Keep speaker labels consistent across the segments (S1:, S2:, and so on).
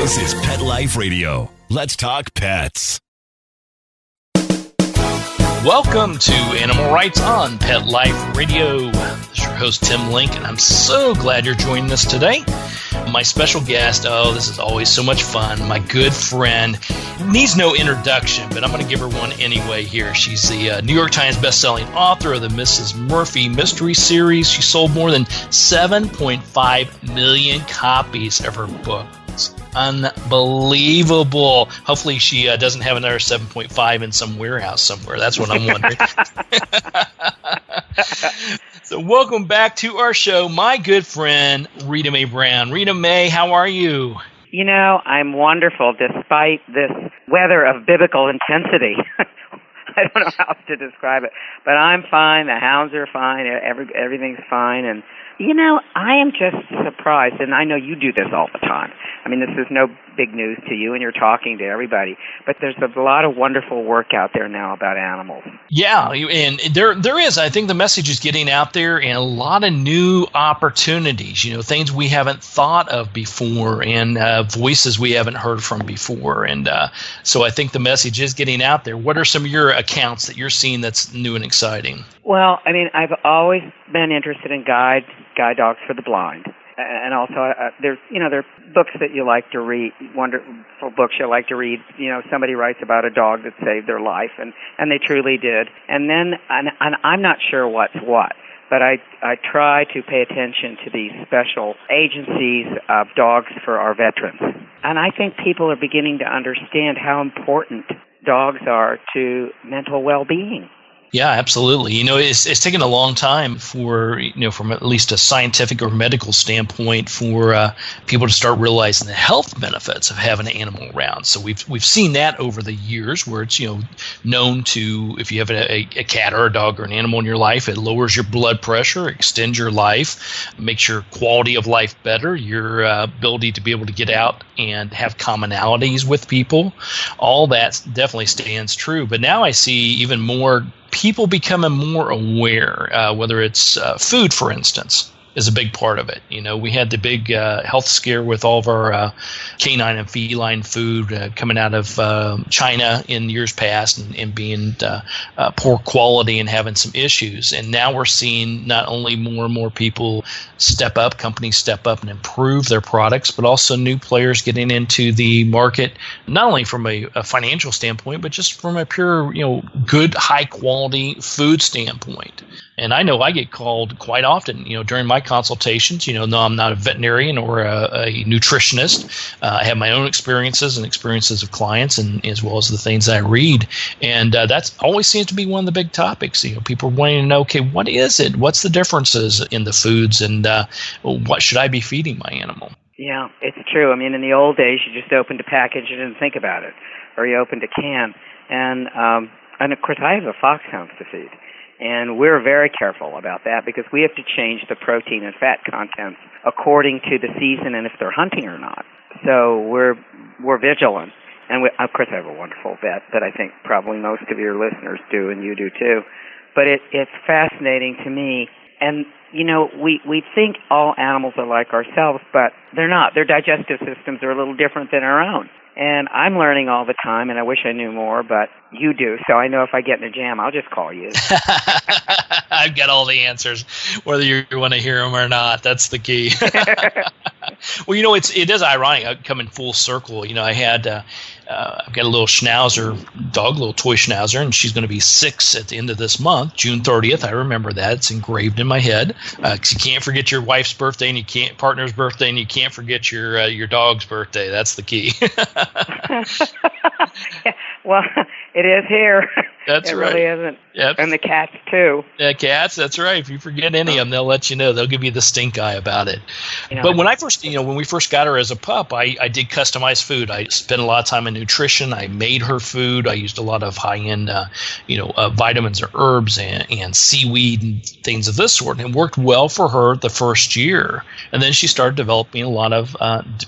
S1: This is Pet Life Radio. Let's talk pets.
S2: Welcome to Animal Rights on Pet Life Radio. This is your host, Tim Link, and I'm so glad you're joining us today. My special guest, this is always so much fun, my good friend, needs no introduction, but I'm going to give her one anyway here. She's the New York Times bestselling author of the Mrs. Murphy Mystery Series. She sold more than 7.5 million copies of her book. It's unbelievable. Hopefully she doesn't have another 7.5 in some warehouse somewhere. That's what I'm wondering. So welcome back to our show, my good friend, Rita Mae Brown. Rita Mae, how are you?
S3: You know, I'm wonderful despite this weather of biblical intensity. I don't know how else to describe it, but I'm fine. The hounds are fine. Everything's fine. And, you know, I am just surprised, and I know you do this all the time. I mean, this is no big news to you, and you're talking to everybody, but there's a lot of wonderful work out there now about animals.
S2: Yeah, and there is. I think the message is getting out there, and a lot of new opportunities, you know, things we haven't thought of before, and voices we haven't heard from before. And so I think the message is getting out there. What are some of your accounts that you're seeing that's new and exciting?
S3: Well, I mean, I've always been interested in guide dogs for the blind. And also, there are books that you like to read, wonderful books you like to read. You know, somebody writes about a dog that saved their life, and they truly did. And then, and I'm not sure what's what, but I try to pay attention to these special agencies of dogs for our veterans. And I think people are beginning to understand how important dogs are to mental well-being.
S2: Yeah, absolutely. You know, it's taken a long time for, you know, from at least a scientific or medical standpoint for people to start realizing the health benefits of having an animal around. So we've seen that over the years where it's, you know, known to, if you have a cat or a dog or an animal in your life, it lowers your blood pressure, extends your life, makes your quality of life better, your ability to be able to get out and have commonalities with people. All that definitely stands true. But now I see even more people becoming more aware, whether it's food, for instance, is a big part of it. You know, we had the big health scare with all of our canine and feline food coming out of China in years past and being poor quality and having some issues. And now we're seeing not only more and more people step up, companies step up and improve their products, but also new players getting into the market, not only from a financial standpoint, but just from a pure, you know, good, high quality food standpoint. And I know I get called quite often, you know, during my consultations. You know, no, I'm not a veterinarian or a nutritionist. I have my own experiences and experiences of clients, and as well as the things I read. And that's always seems to be one of the big topics. You know, people wanting to know, okay, what is it? What's the differences in the foods, and what should I be feeding my animal?
S3: Yeah, it's true. I mean, in the old days, you just opened a package and didn't think about it, or you opened a can. And of course, I have a foxhound to feed. And we're very careful about that because we have to change the protein and fat contents according to the season and if they're hunting or not. So we're vigilant. And of course, I have a wonderful vet that I think probably most of your listeners do, and you do too. But it's fascinating to me. And, you know, we think all animals are like ourselves, but they're not. Their digestive systems are a little different than our own. And I'm learning all the time, and I wish I knew more, but you do. So I know if I get in a jam, I'll just call you.
S2: I've got all the answers, whether you want to hear them or not. That's the key. Well, you know, it is ironic. Coming full circle. You know, I've got a little schnauzer dog, a little toy schnauzer, and she's going to be 6 at the end of this month, June 30th. I remember that. It's engraved in my head. Because you can't forget your wife's birthday, and partner's birthday, and you can't forget your dog's birthday. That's the key.
S3: Well, it is here.
S2: That's right.
S3: It really isn't.
S2: Yep.
S3: And the cats, too.
S2: Yeah, cats, that's right. If you forget any of them, they'll let you know. They'll give you the stink eye about it. You know, but when we first got her as a pup, I did customize food. I spent a lot of time in nutrition. I made her food. I used a lot of high-end, vitamins or herbs and seaweed and things of this sort. And it worked well for her the first year. And then she started developing a lot of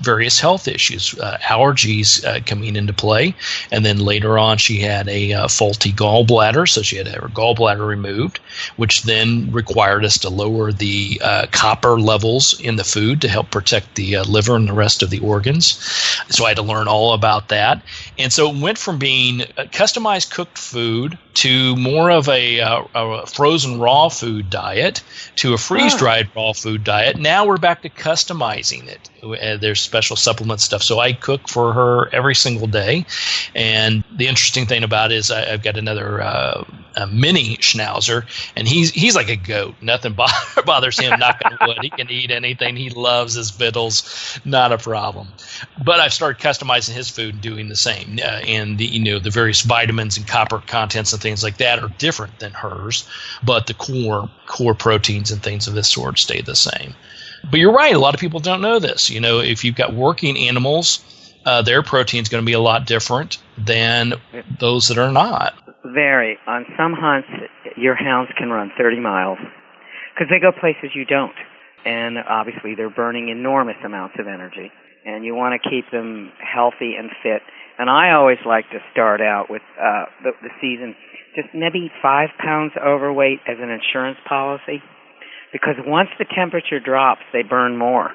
S2: various health issues, allergies coming into play. And then later on, she had a faulty gallbladder, so she had to their gallbladder removed, which then required us to lower the copper levels in the food to help protect the liver and the rest of the organs. So I had to learn all about that. And so it went from being customized cooked food to more of a frozen raw food diet to a freeze-dried raw food diet. Now we're back to customizing it. There's special supplement stuff. So I cook for her every single day. And the interesting thing about it is I've got another a mini schnauzer, and he's like a goat. Nothing bothers him, knock on wood. He can eat anything. He loves his victuals, not a problem. But I've started customizing his food and doing the same. And the various vitamins and copper contents and things like that are different than hers, but the core proteins and things of this sort stay the same. But you're right. A lot of people don't know this. If you've got working animals, their protein is going to be a lot different than those that are not.
S3: Very. On some hunts, your hounds can run 30 miles because they go places you don't. And obviously, they're burning enormous amounts of energy. And you want to keep them healthy and fit. And I always like to start out with the season just maybe 5 pounds overweight as an insurance policy. Because once the temperature drops, they burn more.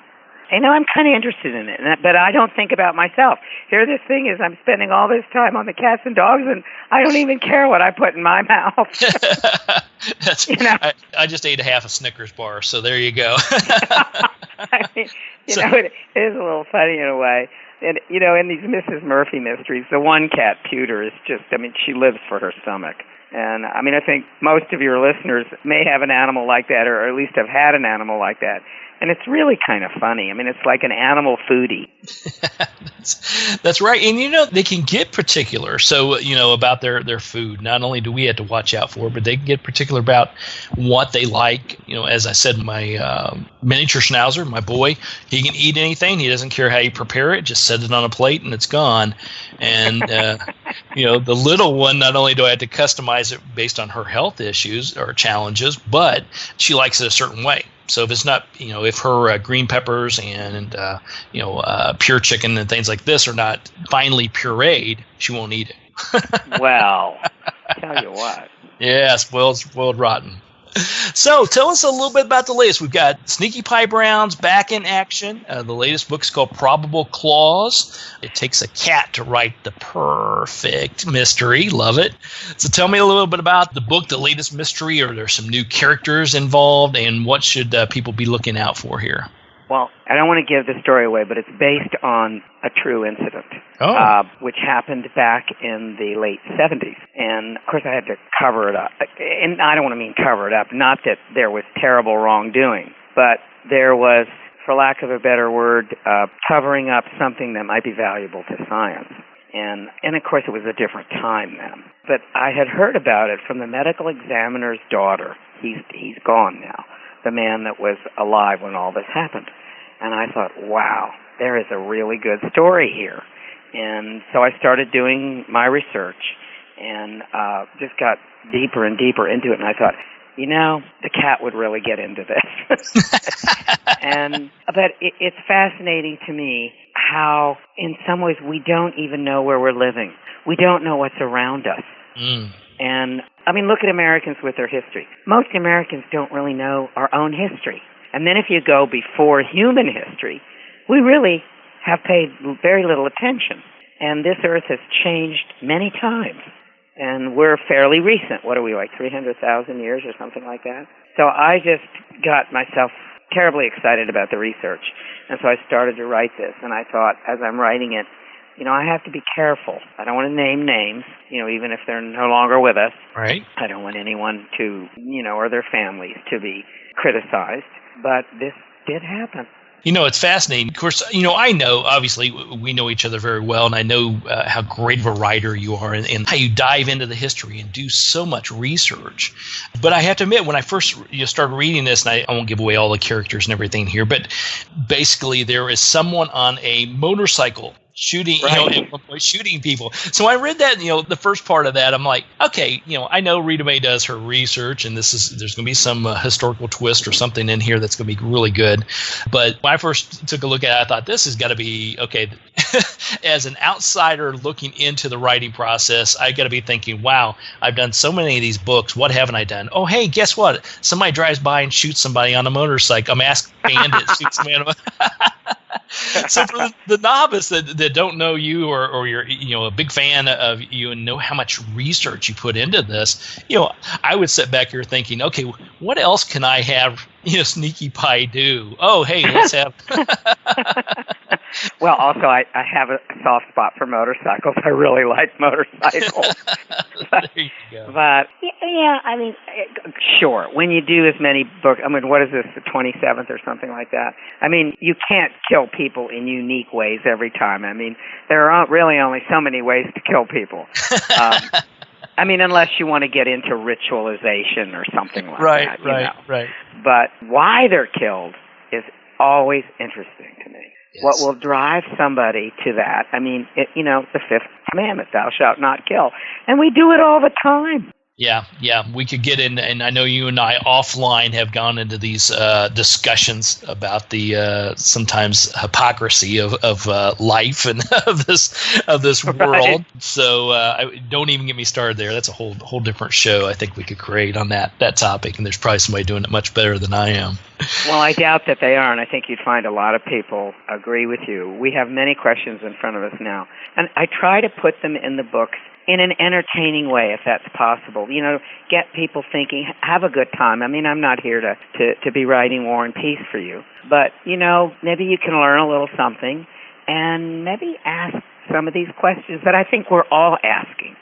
S3: I'm kind of interested in it, but I don't think about myself. Here, this thing is, I'm spending all this time on the cats and dogs, and I don't even care what I put in my mouth.
S2: I just ate half a Snickers bar, so there you go.
S3: It is a little funny in a way. And, in these Mrs. Murphy mysteries, the one cat, Pewter, is just, she lives for her stomach. And, I think most of your listeners may have an animal like that, or at least have had an animal like that. And it's really kind of funny. It's like an animal foodie.
S2: That's right. And, they can get particular. So, about their food. Not only do we have to watch out for, but they can get particular about what they like. As I said, my miniature schnauzer, my boy, he can eat anything. He doesn't care how you prepare it. Just set it on a plate and it's gone. And, the little one, not only do I have to customize it based on her health issues or challenges, but she likes it a certain way. So if it's not, if her green peppers and, pure chicken and things like this are not finely pureed, she won't eat it.
S3: Well, tell you what.
S2: Yeah, spoiled rotten. So tell us a little bit about the latest. We've got Sneaky Pie Brown's back in action. The latest book is called Probable Claws. It takes a cat to write the perfect mystery. Love it. So tell me a little bit about the book, the latest mystery. Are there some new characters involved, and what should people be looking out for here?
S3: Well, I don't want to give the story away, but it's based on a true incident, which happened back in the late 70s. And, of course, I had to cover it up. And I don't want to mean cover it up, not that there was terrible wrongdoing, but there was, for lack of a better word, covering up something that might be valuable to science. And of course, it was a different time then. But I had heard about it from the medical examiner's daughter. He's gone now. The man that was alive when all this happened. And I thought, wow, there is a really good story here. And so I started doing my research and just got deeper and deeper into it. And I thought, the cat would really get into this. But it's fascinating to me how, in some ways, we don't even know where we're living. We don't know what's around us. Mm. And, look at Americans with their history. Most Americans don't really know our own history. And then if you go before human history, we really have paid very little attention. And this earth has changed many times. And we're fairly recent. What are we, like 300,000 years or something like that? So I just got myself terribly excited about the research. And so I started to write this. And I thought, as I'm writing it, I have to be careful. I don't want to name names, even if they're no longer with us.
S2: Right.
S3: I don't want anyone to, or their families to be criticized. But this did happen.
S2: It's fascinating. Of course, I know, obviously, we know each other very well, and I know how great of a writer you are and how you dive into the history and do so much research. But I have to admit, when I first started reading this, and I won't give away all the characters and everything here, but basically there is someone on a motorcycle shooting,
S3: right.
S2: Shooting people. So I read that, the first part of that, I'm like, okay, I know Rita Mae does her research, and there's going to be some historical twist or something in here that's going to be really good. But when I first took a look at it, I thought this has got to be okay. as an outsider looking into the writing process, I got to be thinking, wow, I've done so many of these books. What haven't I done? Oh, hey, guess what? Somebody drives by and shoots somebody on a motorcycle. I'm asking Bandit shoots somebody on a So for the novice that don't know you or you're a big fan of you and know how much research you put into this, I would sit back here thinking, okay, what else can I have Sneaky Pie do? Oh, hey, let's have.
S3: Well, also, I have a soft spot for motorcycles. I really like motorcycles.
S2: There you go.
S3: But, yeah, I mean, sure, when you do as many books, I mean, what is this, the 27th or something like that? I mean, you can't kill people in unique ways every time. I mean, there are really only so many ways to kill people. I mean, unless you want to get into ritualization or something like that.
S2: Right.
S3: But why they're killed is always interesting to me.
S2: Yes.
S3: What will drive somebody to that? I mean, the fifth commandment, thou shalt not kill. And we do it all the time.
S2: Yeah. We could get in, and I know you and I offline have gone into these discussions about the sometimes hypocrisy of life and of this world. Right. So don't even get me started there. That's a whole different show I think we could create on that topic, and there's probably somebody doing it much better than I am.
S3: Well, I doubt that they are, and I think you'd find a lot of people agree with you. We have many questions in front of us now, and I try to put them in the books in an entertaining way, if that's possible. Get people thinking, have a good time. I mean, I'm not here to be writing War and Peace for you, but, maybe you can learn a little something and maybe ask some of these questions that I think we're all asking.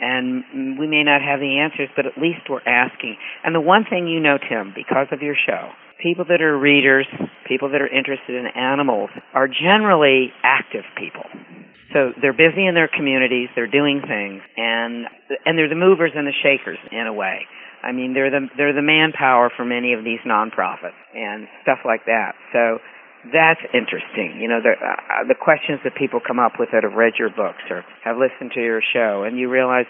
S3: And we may not have the answers, but at least we're asking. And the one thing Tim, because of your show, people that are readers, people that are interested in animals, are generally active people. So they're busy in their communities, they're doing things, and they're the movers and the shakers in a way. I mean, they're the manpower for many of these nonprofits and stuff like that. So that's interesting. The questions that people come up with that have read your books or have listened to your show, and you realize,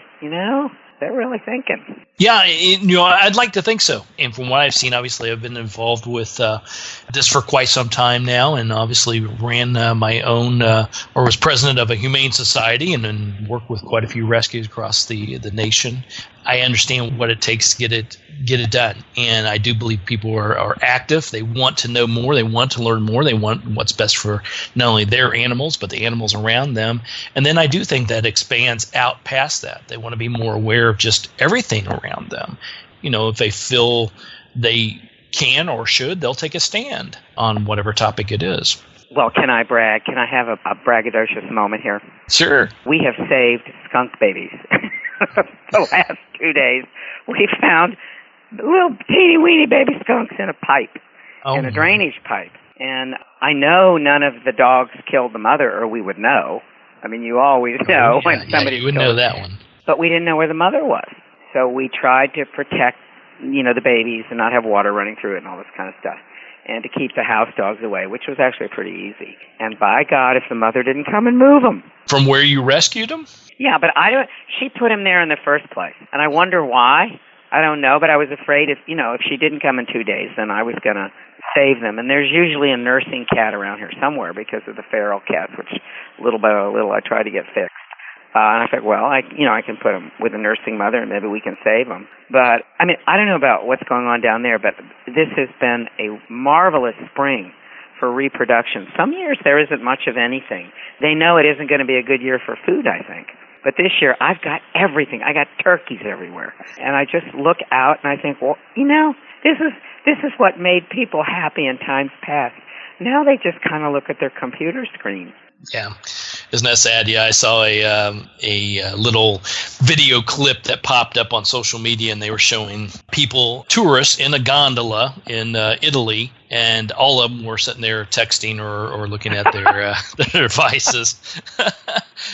S3: they're really thinking.
S2: Yeah, I'd like to think so. And from what I've seen, obviously, I've been involved with this for quite some time now, and obviously ran my own, or was president of a humane society, and then worked with quite a few rescues across the nation. I understand what it takes to get it done, and I do believe people are active. They want to know more. They want to learn more. They want what's best for not only their animals, but the animals around them. And then I do think that expands out past that. They want to be more aware of just everything around them. If they feel they can or should, they'll take a stand on whatever topic it is.
S3: Well, can I brag? Can I have a braggadocious moment here?
S2: Sure.
S3: We have saved skunk babies. The last 2 days, we found little teeny-weeny baby skunks in a pipe, in a drainage pipe. And I know none of the dogs killed the mother, or we would know. I mean, you always know when somebody
S2: you would know that one.
S3: But we didn't know where the mother was. So we tried to protect, the babies and not have water running through it and all this kind of stuff, and to keep the house dogs away, which was actually pretty easy. And by God, if the mother didn't come and move them.
S2: From where you rescued them?
S3: Yeah, but she put him there in the first place. And I wonder why. I don't know, but I was afraid if she didn't come in 2 days, then I was going to save them. And there's usually a nursing cat around here somewhere because of the feral cats, which little by little I try to get fixed. And I thought, well, I can put them with a nursing mother and maybe we can save them. But, I mean, I don't know about what's going on down there, but this has been a marvelous spring for reproduction. Some years there isn't much of anything. They know it isn't going to be a good year for food, I think. But this year, I've got everything. I got turkeys everywhere. And I just look out and I think, well, this is what made people happy in times past. Now they just kind of look at their computer screen.
S2: Yeah. Isn't that sad? Yeah, I saw a little video clip that popped up on social media, and they were showing tourists in a gondola in Italy, and all of them were sitting there texting or looking at their devices.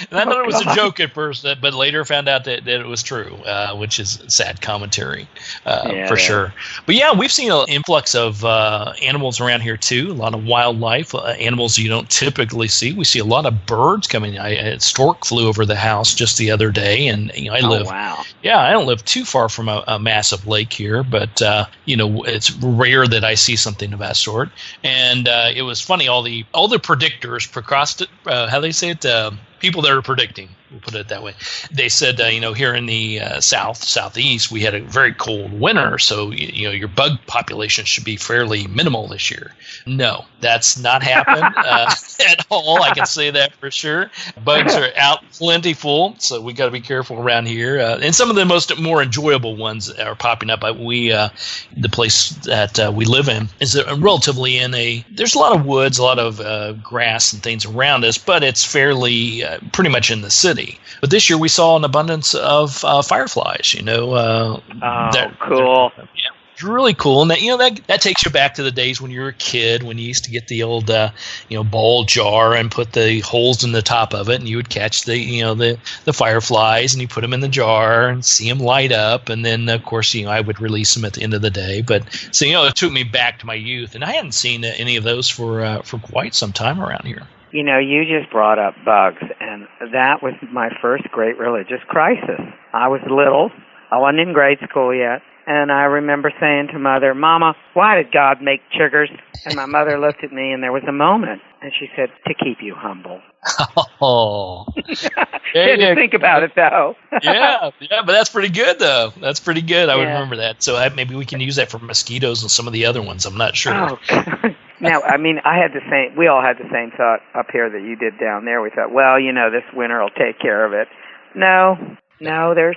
S2: And I thought it was a joke at first, but later found out that it was true, which is sad commentary for sure. But yeah, we've seen an influx of animals around here too. A lot of wildlife, animals you don't typically see. We see a lot of birds coming. A stork flew over the house just the other day, and I live.
S3: Wow.
S2: Yeah, I don't live too far from a massive lake here, but it's rare that I see something of that sort. And it was funny, all the predictors, how they say it, people that are predicting, we'll put it that way. They said, here in the southeast, we had a very cold winter, so your bug population should be fairly minimal this year. No, that's not happened at all. I can say that for sure. Bugs are out plentiful, so we got to be careful around here. And some of the more enjoyable ones are popping up. The place that we live in is relatively there's a lot of woods, a lot of grass and things around us, but it's fairly pretty much in the city. But this year we saw an abundance of fireflies.
S3: Oh, cool.
S2: Yeah. It's really cool, and that takes you back to the days when you were a kid, when you used to get the old ball jar and put the holes in the top of it, and you would catch the fireflies, and you put them in the jar and see them light up, and then of course I would release them at the end of the day. But so it took me back to my youth, and I hadn't seen any of those for quite some time around here.
S3: You just brought up bugs, and that was my first great religious crisis. I was little. I wasn't in grade school yet. And I remember saying to Mother, "Mama, why did God make chiggers?" And my mother looked at me, and there was a moment, and she said, "To keep you humble."
S2: Oh.
S3: Didn't think about it, though.
S2: yeah, but that's pretty good, though. That's pretty good. I would remember that. So maybe we can use that for mosquitoes and some of the other ones. I'm not sure.
S3: Oh, God. Now, we all had the same thought up here that you did down there. We thought, well, this winter will take care of it. No, they're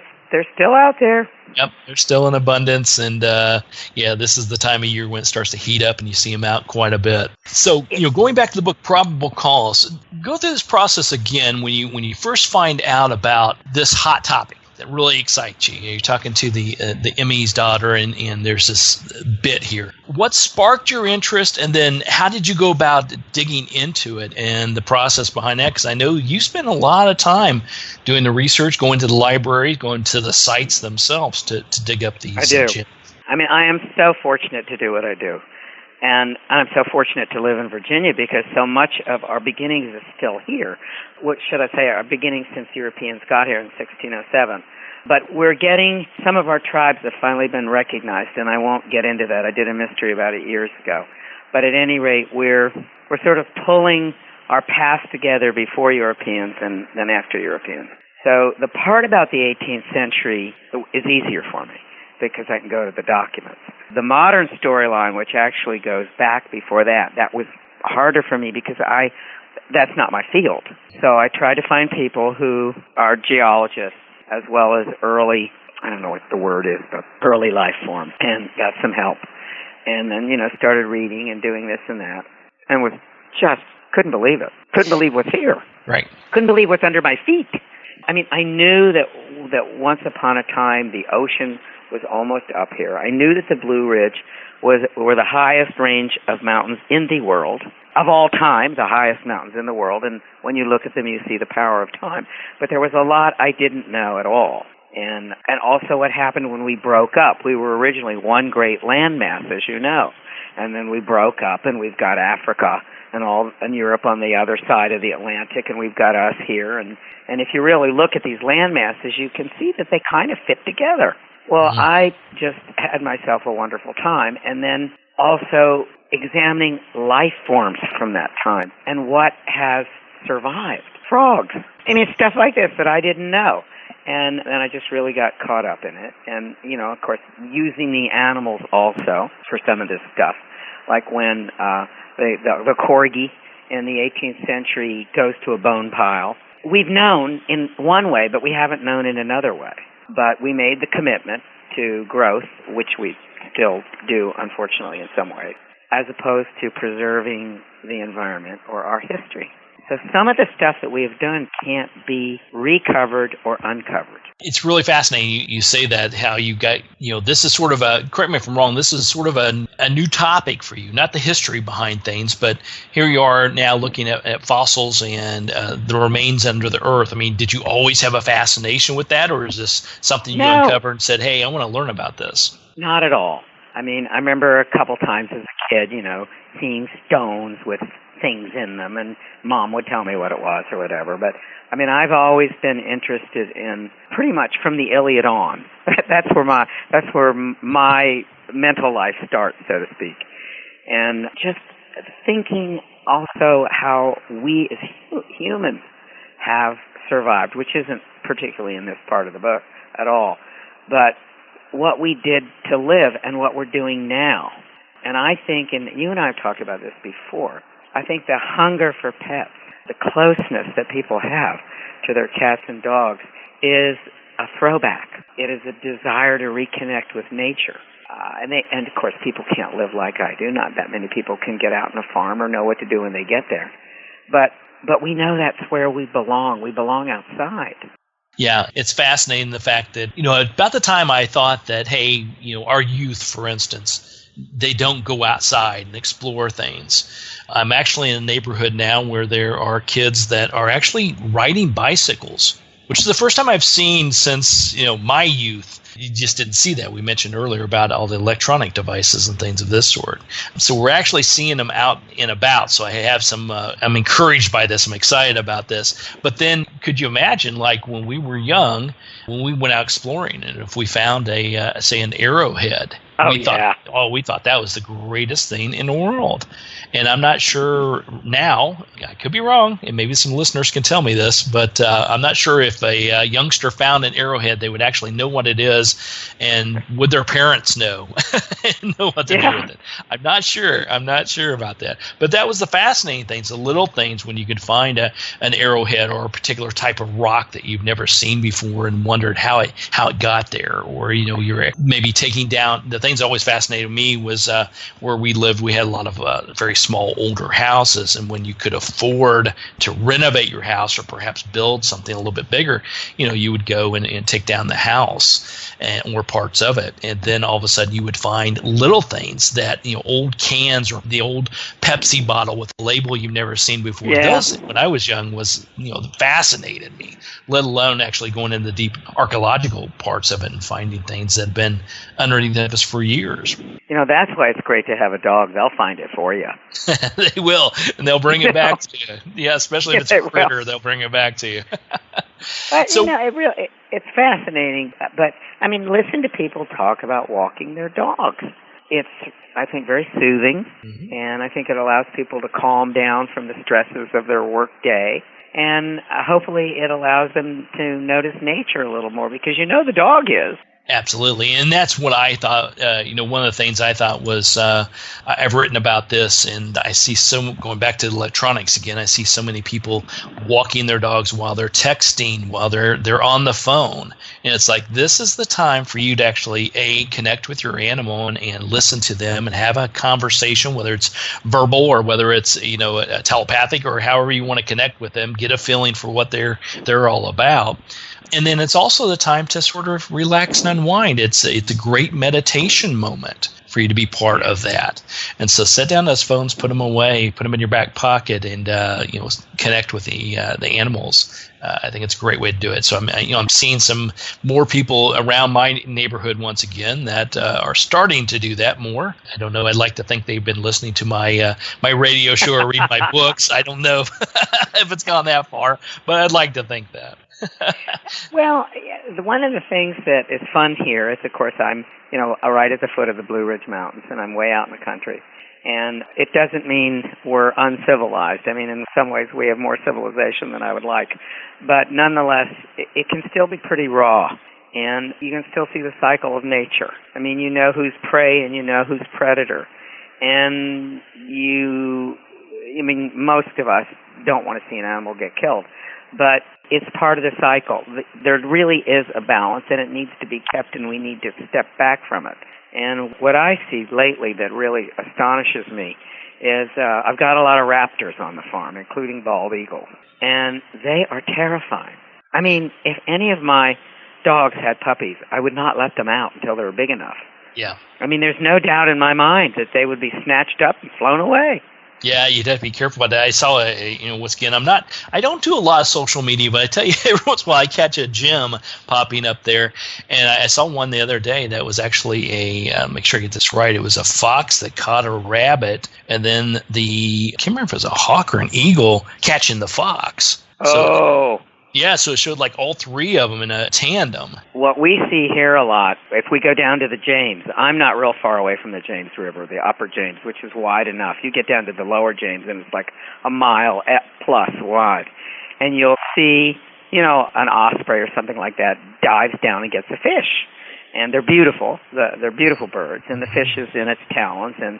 S3: still out there.
S2: Yep, they're still in abundance, and this is the time of year when it starts to heat up, and you see them out quite a bit. So, going back to the book Probable Claws, go through this process again when you first find out about this hot topic that really excites you. You're talking to the Emmy's daughter, and there's this bit here. What sparked your interest, and then how did you go about digging into it and the process behind that? Because I know you spent a lot of time doing the research, going to the library, going to the sites themselves to dig up these.
S3: I do. I am so fortunate to do what I do. And I'm so fortunate to live in Virginia because so much of our beginnings is still here. What should I say? Our beginnings since Europeans got here in 1607. But we're getting, some of our tribes have finally been recognized, and I won't get into that. I did a mystery about it years ago. But at any rate, we're sort of pulling our past together before Europeans and then after Europeans. So the part about the 18th century is easier for me, because I can go to the documents. The modern storyline, which actually goes back before that was harder for me because that's not my field. So I tried to find people who are geologists as well as early, I don't know what the word is, but early life forms, and got some help. And then, started reading and doing this and that, and was just couldn't believe it. Couldn't believe what's here.
S2: Right.
S3: Couldn't believe what's under my feet. I knew that once upon a time the ocean was almost up here. I knew that the Blue Ridge were the highest range of mountains in the world, of all time, the highest mountains in the world, and when you look at them you see the power of time. But there was a lot I didn't know at all. And also what happened when we broke up. We were originally one great landmass, as you know, and then we broke up, and we've got Africa and Europe on the other side of the Atlantic, and we've got us here. And if you really look at these land masses, you can see that they kind of fit together. Well, I just had myself a wonderful time, and then also examining life forms from that time and what has survived. Frogs. Stuff like this that I didn't know. And then I just really got caught up in it. And, of course, using the animals also for some of this stuff, like when the corgi in the 18th century goes to a bone pile. We've known in one way, but we haven't known in another way. But we made the commitment to growth, which we still do, unfortunately, in some ways, as opposed to preserving the environment or our history. So some of the stuff that we have done can't be recovered or uncovered.
S2: It's really fascinating you say that, how you got, this is sort of correct me if I'm wrong, this is sort of a new topic for you, not the history behind things, but here you are now looking at fossils and the remains under the earth. Did you always have a fascination with that, or is this something you uncovered and said, hey, I want to learn about this?
S3: Not at all. I remember a couple times as a kid, seeing stones with things in them, and Mom would tell me what it was or whatever. But I've always been interested in pretty much from the Iliad on. That's where my mental life starts, so to speak. And just thinking also how we as humans have survived, which isn't particularly in this part of the book at all, but what we did to live and what we're doing now. And I think, and you and I have talked about this before, I think the hunger for pets, the closeness that people have to their cats and dogs is a throwback. It is a desire to reconnect with nature. And of course, people can't live like I do. Not that many people can get out on a farm or know what to do when they get there. But we know that's where we belong. We belong outside.
S2: Yeah, it's fascinating the fact that, about the time I thought that, hey, our youth, for instance, they don't go outside and explore things. I'm actually in a neighborhood now where there are kids that are actually riding bicycles, which is the first time I've seen since, my youth. You just didn't see that. We mentioned earlier about all the electronic devices and things of this sort. So we're actually seeing them out and about. So I have some, I'm encouraged by this. I'm excited about this. But then could you imagine, like when we were young, when we went out exploring, and if we found say an arrowhead, we thought that was the greatest thing in the world. And I'm not sure now, I could be wrong, and maybe some listeners can tell me this, but I'm not sure if a youngster found an arrowhead, they would actually know what it is, and would their parents know what to do with it? I'm not sure about that. But that was the fascinating things, the little things when you could find an arrowhead or a particular type of rock that you've never seen before and wondered how it got there, or you're maybe taking down. The things that always fascinated me was where we lived. We had a lot of very small older houses, and when you could afford to renovate your house or perhaps build something a little bit bigger, you would go and take down the house or parts of it, and then all of a sudden you would find little things that old cans or the old Pepsi bottle with a label you've never seen before.
S3: Yeah.
S2: Those, when I was young, was fascinated me, let alone actually going into the deep archaeological parts of it and finding things that have been underneath us for years.
S3: That's why it's great to have a dog. They'll find it for you.
S2: They will, and they'll bring it back to you. Yeah, especially if it's a critter, they'll bring it back to you.
S3: But, it's fascinating. But, listen to people talk about walking their dogs. It's, I think, very soothing, and I think it allows people to calm down from the stresses of their work day. And hopefully it allows them to notice nature a little more, because the dog is.
S2: Absolutely. And that's what I thought, one of the things I thought was, I've written about this, and I see going back to electronics again, I see so many people walking their dogs while they're texting, while they're on the phone. And it's like, this is the time for you to actually, connect with your animal and listen to them and have a conversation, whether it's verbal or whether it's, telepathic or however you want to connect with them, get a feeling for what they're all about. And then it's also the time to sort of relax and unwind. It's a great meditation moment for you to be part of that. And so set down those phones, put them away, put them in your back pocket, and connect with the animals. I think it's a great way to do it. So I'm seeing some more people around my neighborhood once again that are starting to do that more. I don't know. I'd like to think they've been listening to my radio show or read my books. I don't know if it's gone that far, but I'd like to think that.
S3: Well, one of the things that is fun here is, of course, I'm, right at the foot of the Blue Ridge Mountains, and I'm way out in the country. And it doesn't mean we're uncivilized. In some ways we have more civilization than I would like. But nonetheless, it can still be pretty raw. And you can still see the cycle of nature. You know who's prey and you know who's predator. And most of us don't want to see an animal get killed. But it's part of the cycle. There really is a balance, and it needs to be kept, and we need to step back from it. And what I see lately that really astonishes me is I've got a lot of raptors on the farm, including bald eagles, and they are terrifying. If any of my dogs had puppies, I would not let them out until they were big enough.
S2: Yeah.
S3: There's no doubt in my mind that they would be snatched up and flown away.
S2: Yeah, you'd have to be careful about that. I saw once again, I don't do a lot of social media, but I tell you, every once in a while I catch a gem popping up there. And I saw one the other day that was actually make sure I get this right, it was a fox that caught a rabbit, and then I can't remember if it was a hawk or an eagle catching the fox.
S3: Oh.
S2: Yeah, so it showed like all three of them in a tandem.
S3: What we see here a lot, if we go down to the James, I'm not real far away from the James River, the upper James, which is wide enough. You get down to the lower James, and it's like a mile plus wide. And you'll see, an osprey or something like that dives down and gets a fish. And they're beautiful. They're beautiful birds. And the fish is in its talons, and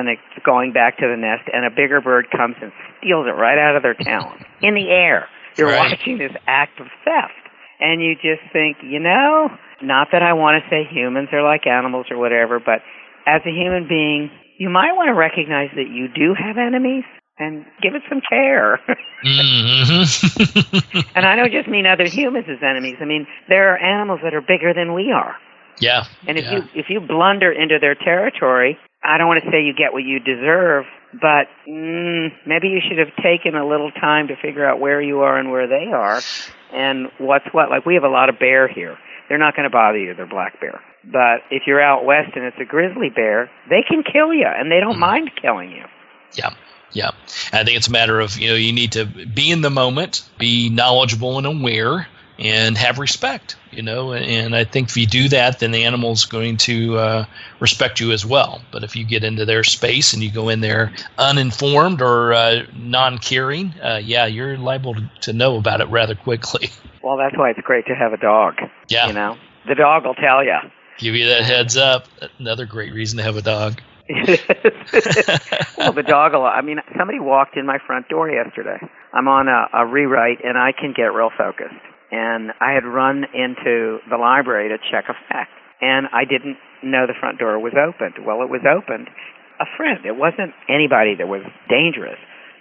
S3: it's going back to the nest, and a bigger bird comes and steals it right out of their talons in the air. You're watching this act of theft. And you just think, not that I want to say humans are like animals or whatever, but as a human being, you might want to recognize that you do have enemies and give it some care.
S2: Mm-hmm.
S3: And I don't just mean other humans as enemies. I mean, there are animals that are bigger than we are.
S2: Yeah.
S3: And if you blunder into their territory, I don't want to say you get what you deserve, but maybe you should have taken a little time to figure out where you are and where they are and what's what. Like, we have a lot of bear here. They're not going to bother you. They're black bear. But if you're out west and it's a grizzly bear, they can kill you, and they don't mind killing you.
S2: Yeah. Yeah. And I think it's a matter of, you need to be in the moment, be knowledgeable and aware, and have respect, and I think if you do that, then the animal's going to respect you as well. But if you get into their space and you go in there uninformed or non-caring, you're liable to know about it rather quickly.
S3: Well, that's why it's great to have a dog.
S2: Yeah.
S3: The dog will tell you.
S2: Give you that heads up. Another great reason to have a dog.
S3: Well, the dog will. Somebody walked in my front door yesterday. I'm on a rewrite, and I can get real focused. And I had run into the library to check a fact, and I didn't know the front door was opened. Well, it was opened. A friend. It wasn't anybody that was dangerous,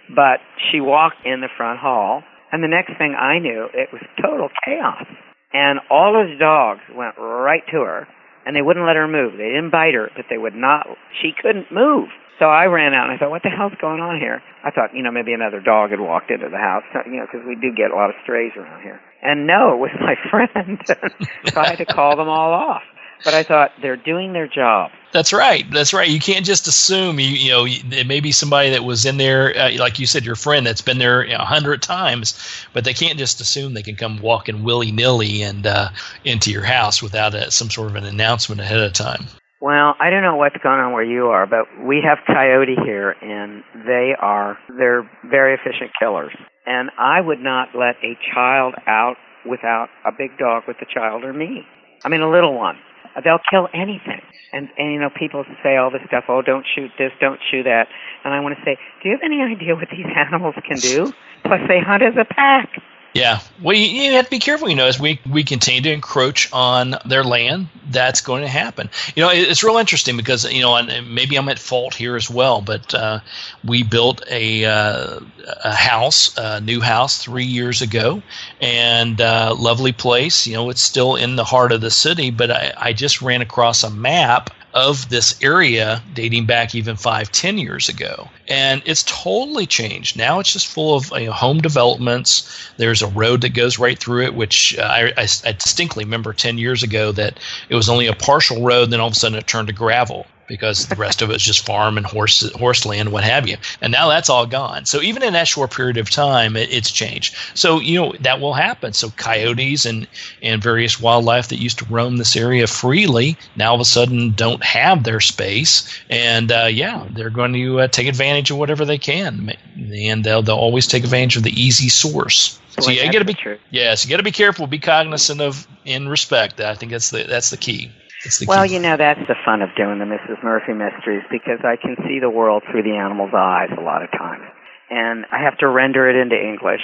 S3: but she walked in the front hall, and the next thing I knew, it was total chaos. And all those dogs went right to her, and they wouldn't let her move. They didn't bite her, but they would not. She couldn't move. So I ran out, and I thought, what the hell's going on here? I thought, maybe another dog had walked into the house, because we do get a lot of strays around here. And no, it was my friend. So I had to call them all off. But I thought, they're doing their job.
S2: That's right. You can't just assume, it may be somebody that was in there, like you said, your friend that's been there 100 times, but they can't just assume they can come walking willy-nilly and into your house without some sort of an announcement ahead of time.
S3: Well, I don't know what's going on where you are, but we have coyote here, and they're very efficient killers. And I would not let a child out without a big dog with the child or me. A little one. They'll kill anything. And people say all this stuff, don't shoot this, don't shoot that. And I want to say, do you have any idea what these animals can do? Plus, they hunt as a pack.
S2: Yeah. Well, you have to be careful, as we continue to encroach on their land, that's going to happen. It's real interesting because, and maybe I'm at fault here as well, but we built a house, a new house 3 years ago, and lovely place. It's still in the heart of the city, but I just ran across a map of this area dating back even 5-10 years ago. And it's totally changed. Now it's just full of home developments. There's a road that goes right through it, which I distinctly remember 10 years ago that it was only a partial road, then all of a sudden it turned to gravel because the rest of it is just farm and horse land, what have you. And now that's all gone. So even in that short period of time, it's changed. So, that will happen. So coyotes and various wildlife that used to roam this area freely now all of a sudden don't have their space. And, they're going to take advantage of whatever they can. And they'll always take advantage of the easy source. So you got to be you got to be careful, be cognizant of and respect. I think that's the key.
S3: Well, that's the fun of doing the Mrs. Murphy mysteries, because I can see the world through the animal's eyes a lot of times. And I have to render it into English.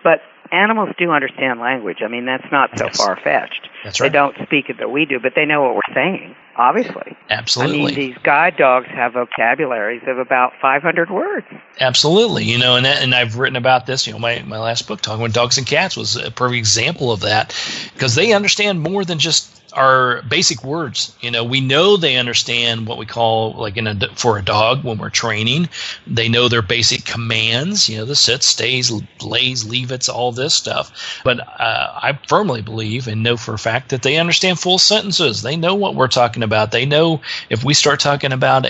S3: But animals do understand language. That's not so far-fetched.
S2: That's right.
S3: They don't speak it that we do, but they know what we're saying, obviously.
S2: Absolutely.
S3: These guide dogs have vocabularies of about 500 words.
S2: Absolutely. And I've written about this, my last book, Talking with Dogs and Cats, was a perfect example of that, because they understand more than just our basic words. We know they understand what we call, for a dog when we're training, they know their basic commands, the sit, stays, lays, leave it's, all this stuff. But I firmly believe and know for a fact that they understand full sentences. They know what we're talking about. They know if we start talking about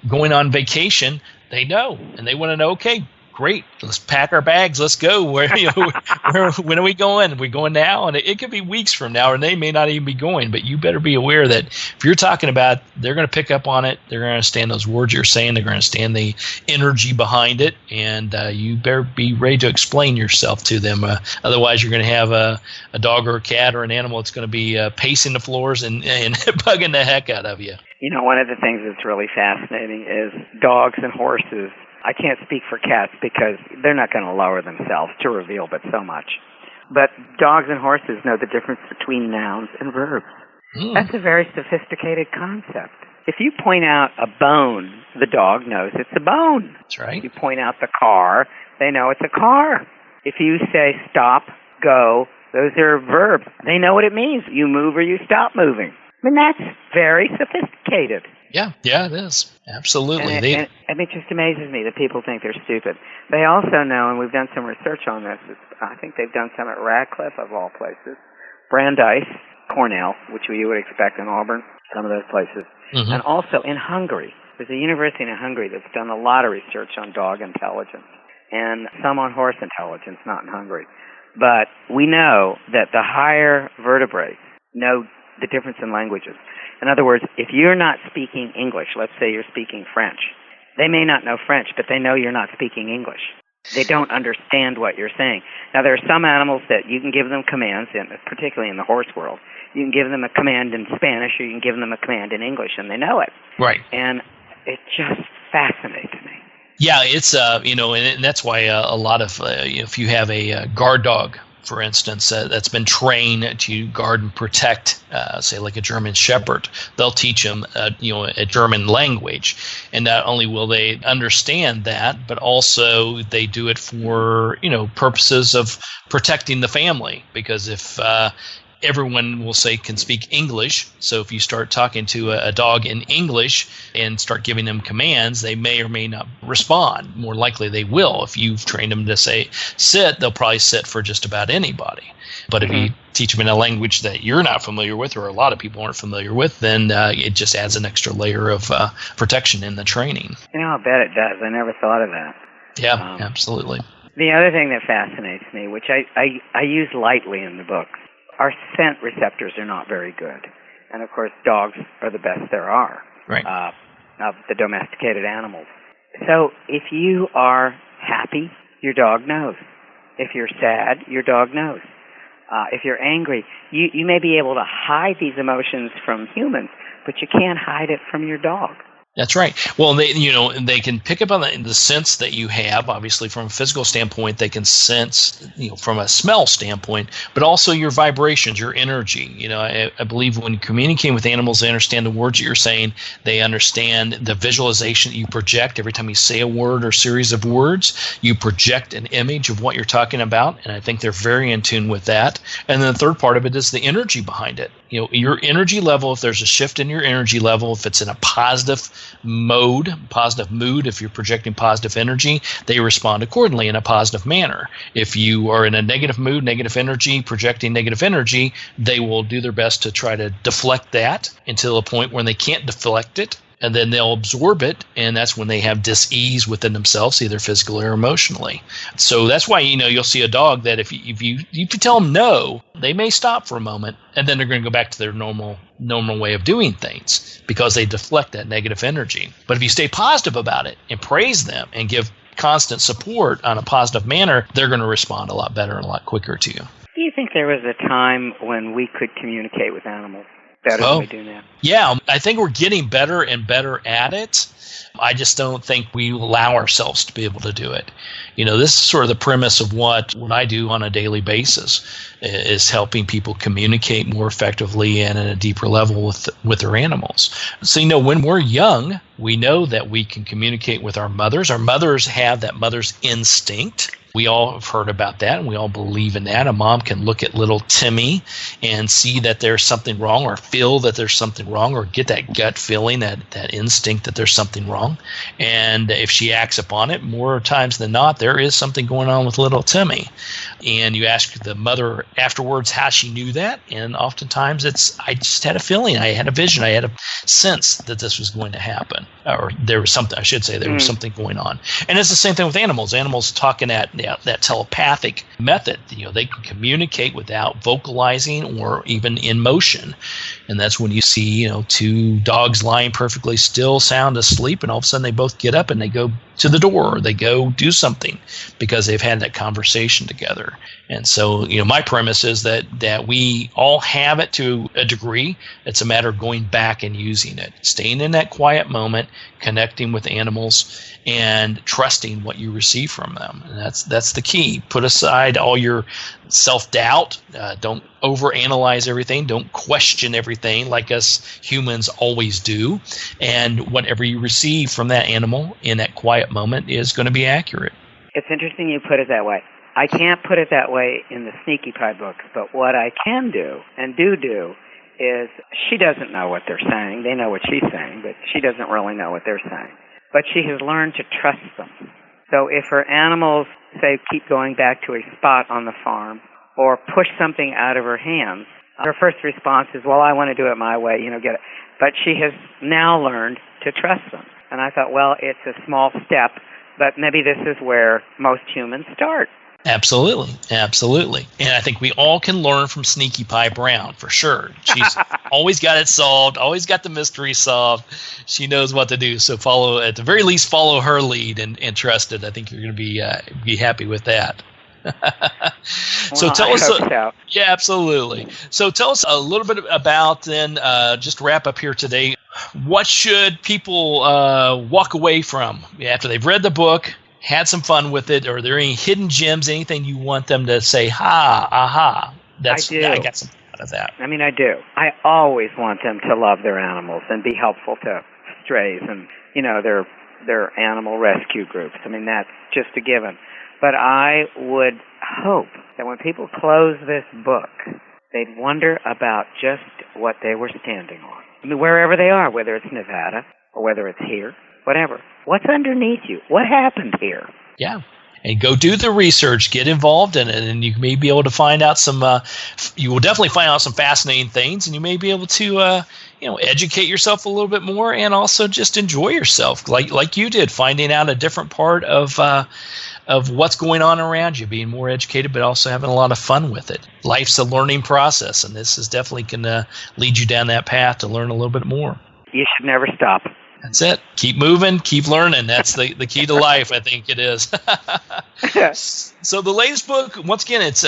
S2: going on vacation, they know, and they want to know, okay, great. Let's pack our bags. Let's go. When are we going? Are we going now? And it could be weeks from now, and they may not even be going. But you better be aware that if you're talking about, they're going to pick up on it. They're going to understand those words you're saying. They're going to understand the energy behind it. And you better be ready to explain yourself to them. Otherwise, you're going to have a dog or a cat or an animal that's going to be pacing the floors and bugging the heck out of you.
S3: One of the things that's really fascinating is dogs and horses. I can't speak for cats because they're not going to lower themselves to reveal but so much. But dogs and horses know the difference between nouns and verbs. That's a very sophisticated concept. If you point out a bone, the dog knows it's a bone.
S2: That's right.
S3: If you point out the car, they know it's a car. If you say stop, go, those are verbs. They know what it means. You move or you stop moving. I mean, that's very sophisticated.
S2: Yeah, it is. Absolutely.
S3: And it just amazes me that people think they're stupid. They also know, and we've done some research on this, I think they've done some at Radcliffe, of all places, Brandeis, Cornell, which you would expect in Auburn, some of those places, and also in Hungary. There's a university in Hungary that's done a lot of research on dog intelligence, and some on horse intelligence, not in Hungary. But we know that the higher vertebrates know the difference in languages. In other words, if you're not speaking English, let's say you're speaking French, they may not know French, but they know you're not speaking English. They don't understand what you're saying. Now, there are some animals that you can give them commands, particularly in the horse world. You can give them a command in Spanish or you can give them a command in English, and they know it.
S2: Right.
S3: And it just fascinates me.
S2: Yeah, it's, and that's why a lot of, if you have a guard dog, for instance, that's been trained to guard and protect, say like a German Shepherd, they'll teach them, a German language. And not only will they understand that, but also they do it for, purposes of protecting the family. Because if everyone will say can speak English, so if you start talking to a dog in English and start giving them commands, they may or may not respond. More likely they will. If you've trained them to say sit, they'll probably sit for just about anybody. But if you teach them in a language that you're not familiar with, or a lot of people aren't familiar with, then it just adds an extra layer of protection in the training.
S3: I bet it does. I never thought of that.
S2: Yeah, absolutely.
S3: The other thing that fascinates me, which I use lightly in the book, our scent receptors are not very good. And, of course, dogs are the best there are of the domesticated animals. So if you are happy, your dog knows. If you're sad, your dog knows. If you're angry, you may be able to hide these emotions from humans, but you can't hide it from your dog.
S2: That's right. Well, they can pick up on the sense that you have. Obviously, from a physical standpoint, they can sense, from a smell standpoint, but also your vibrations, your energy. I believe when communicating with animals, they understand the words that you're saying. They understand the visualization that you project every time you say a word or series of words. You project an image of what you're talking about, and I think they're very in tune with that. And then the third part of it is the energy behind it. Your energy level. If there's a shift in your energy level, if it's in a positive mood, if you're projecting positive energy, they respond accordingly in a positive manner. If you are in a negative mood, negative energy, projecting negative energy, they will do their best to try to deflect that until a point when they can't deflect it, and then they'll absorb it, and that's when they have dis-ease within themselves, either physically or emotionally. So that's why you'll see a dog that if you tell them no, they may stop for a moment, and then they're going to go back to their normal way of doing things because they deflect that negative energy. But if you stay positive about it and praise them and give constant support on a positive manner, they're going to respond a lot better and a lot quicker to you.
S3: Do you think there was a time when we could communicate with animals better than we do now?
S2: Yeah, I think we're getting better and better at it. I just don't think we allow ourselves to be able to do it. This is sort of the premise of what I do on a daily basis, is helping people communicate more effectively and at a deeper level with their animals. So, when we're young, we know that we can communicate with our mothers. Our mothers have that mother's instinct. We all have heard about that, and we all believe in that. A mom can look at little Timmy and see that there's something wrong, or feel that there's something wrong, or get that gut feeling, that instinct that there's something wrong. And if she acts upon it, more times than not, there is something going on with little Timmy. And you ask the mother afterwards how she knew that, and oftentimes I just had a feeling, I had a vision, I had a sense that this was going to happen. or there was something, I should say, there was something going on. And it's the same thing with animals. Animals talk in that telepathic method. They can communicate without vocalizing or even in motion. And that's when you see, two dogs lying perfectly still, sound asleep, and all of a sudden they both get up and they go to the door, or they go do something because they've had that conversation together. And so, my premise is that we all have it to a degree. It's a matter of going back and using it, staying in that quiet moment, connecting with animals, and trusting what you receive from them. And that's the key. Put aside all your self-doubt. Don't overanalyze everything. Don't question everything like us humans always do. And whatever you receive from that animal in that quiet moment is going to be accurate.
S3: It's interesting you put it that way. I can't put it that way in the Sneaky Pie books, but what I can do and do is she doesn't know what they're saying. They know what she's saying, but she doesn't really know what they're saying. But she has learned to trust them. So if her animals, say, keep going back to a spot on the farm or push something out of her hands, her first response is, well, I want to do it my way, get it. But she has now learned to trust them. And I thought, well, it's a small step, but maybe this is where most humans start.
S2: Absolutely. And I think we all can learn from Sneaky Pie Brown, for sure. She's always got it solved, always got the mystery solved. She knows what to do. So at the very least, follow her lead and trust it. I think you're going to be happy with that. So
S3: well,
S2: tell us.
S3: So.
S2: Yeah, absolutely. So tell us a little bit about then, just to wrap up here today, what should people walk away from after they've read the book, had some fun with it? Are there any hidden gems, anything you want them to say, aha,
S3: I do.
S2: I got something out of that?
S3: I mean, I do. I always want them to love their animals and be helpful to strays and, their animal rescue groups. I mean, that's just a given. But I would hope that when people close this book, they'd wonder about just what they were standing on. I mean, wherever they are, whether it's Nevada or whether it's here, whatever. What's underneath you? What happened here?
S2: Yeah. And go do the research, get involved in it, and you may be able to find out you will definitely find out some fascinating things, and you may be able to, educate yourself a little bit more and also just enjoy yourself like you did, finding out a different part of what's going on around you, being more educated, but also having a lot of fun with it. Life's a learning process, and this is definitely going to lead you down that path to learn a little bit more.
S3: You should never stop.
S2: That's it. Keep moving, keep learning. That's the key to life, I think it is. So the latest book, once again, it's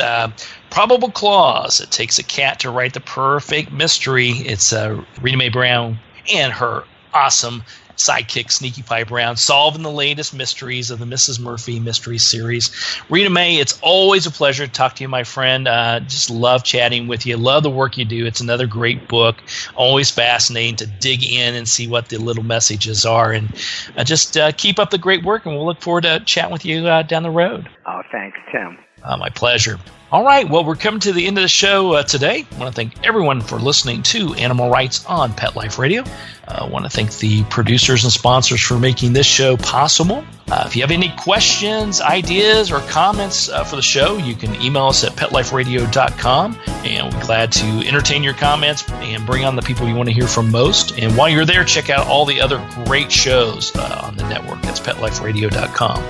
S2: Probable Claws. It takes a cat to write the perfect mystery. It's Rita Mae Brown and her awesome sidekick Sneaky Pie Brown solving the latest mysteries of the Mrs. Murphy mystery series. Rita Mae, it's always a pleasure to talk to you, my friend. Just love chatting with you. Love the work you do. It's another great book. Always fascinating to dig in and see what the little messages are. And just keep up the great work, and we'll look forward to chatting with you down the road.
S3: Oh, thanks, Tim.
S2: My pleasure. All right, well, we're coming to the end of the show today. I want to thank everyone for listening to Animal Rights on Pet Life Radio. I want to thank the producers and sponsors for making this show possible. If you have any questions, ideas, or comments for the show, you can email us at petliferadio.com, and we're glad to entertain your comments and bring on the people you want to hear from most. And while you're there, check out all the other great shows on the network. That's petliferadio.com.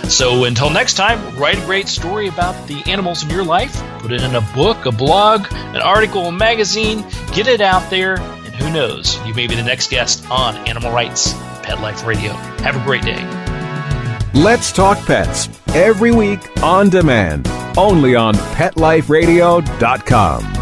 S2: So until next time, write a great story about the animals in your life, put it in a book, a blog, an article, a magazine, get it out there, and who knows, you may be the next guest on Animal Rights Pet Life Radio. Have a great day.
S4: Let's Talk Pets, every week on demand, only on PetLifeRadio.com.